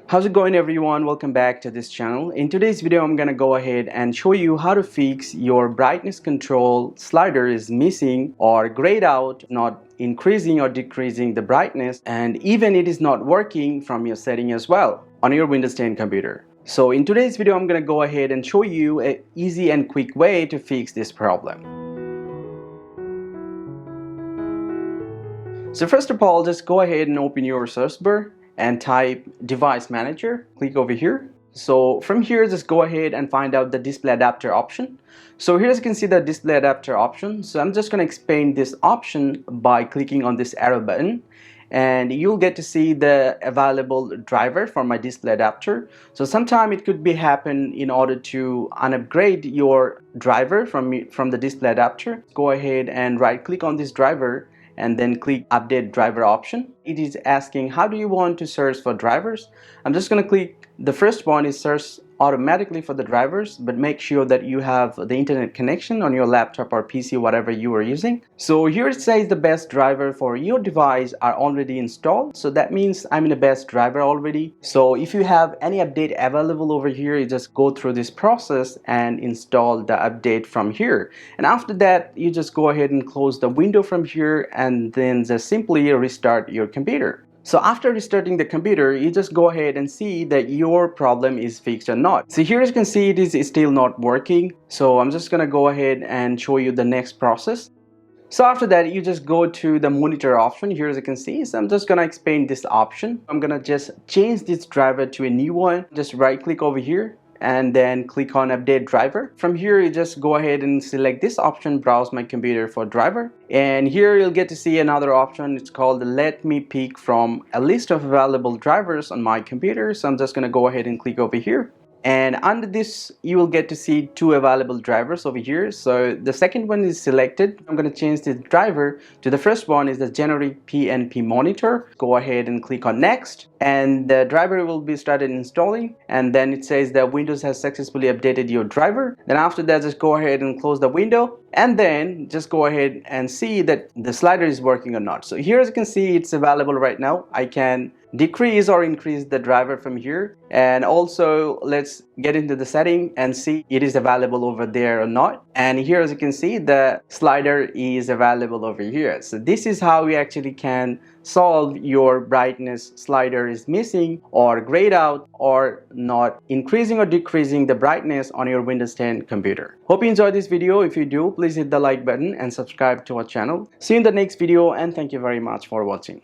How's it going, everyone? Welcome back to this channel. In today's video I'm gonna go ahead and show you how to fix your brightness control slider is missing or grayed out, not increasing or decreasing the brightness, and even it is not working from your setting as well on your Windows 10 computer. So in today's video I'm gonna go ahead and show you an easy and quick way to fix this problem. So first of all, just go ahead and open your search bar and type device manager. Click over here. So from here, just go ahead and find out the display adapter option. So here you can see the display adapter option. So I'm just going to explain this option by clicking on this arrow button, and you'll get to see the available driver for my display adapter. So sometime it could be happen in order to unupgrade your driver from the display adapter. Go ahead and right click on this driver and then click update driver option. It is asking how do you want to search for drivers. I'm just going to click the first one is search automatically for the drivers, but make sure that you have the internet connection on your laptop or PC, whatever you are using. So here it says the best driver for your device are already installed, so that means I'm in the best driver already. So if you have any update available over here, you just go through this process and install the update from here, and after that you just go ahead and close the window from here and then just simply restart your computer. So after restarting the computer, you just go ahead and see that your problem is fixed or not. So here you can see it is still not working. So I'm just gonna go ahead and show you the next process. So after that, you just go to the monitor option. Here as you can see, so I'm just gonna explain this option. I'm gonna just change this driver to a new one. Just right click over here and then click on update driver. From here you just go ahead and select this option, browse my computer for driver, and here you'll get to see another option. It's called let me pick from a list of available drivers on my computer. So I'm just going to go ahead and click over here, and under this you will get to see two available drivers over here. So the second one is selected. I'm going to change the driver to the first one is the generic PNP monitor. Go ahead and click on next, and the driver will be started installing, and then it says that Windows has successfully updated your driver. Then after that, just go ahead and close the window, and then just go ahead and see that the slider is working or not. So here as you can see, it's available right now. I can decrease or increase the driver from here, and also let's get into the setting and see it is available over there or not. And here as you can see, the slider is available over here. So this is how we actually can solve your brightness slider is missing or grayed out or not increasing or decreasing the brightness on your Windows 10 computer. Hope you enjoyed this video. If you do, please hit the like button and subscribe to our channel. See you in the next video, and thank you very much for watching.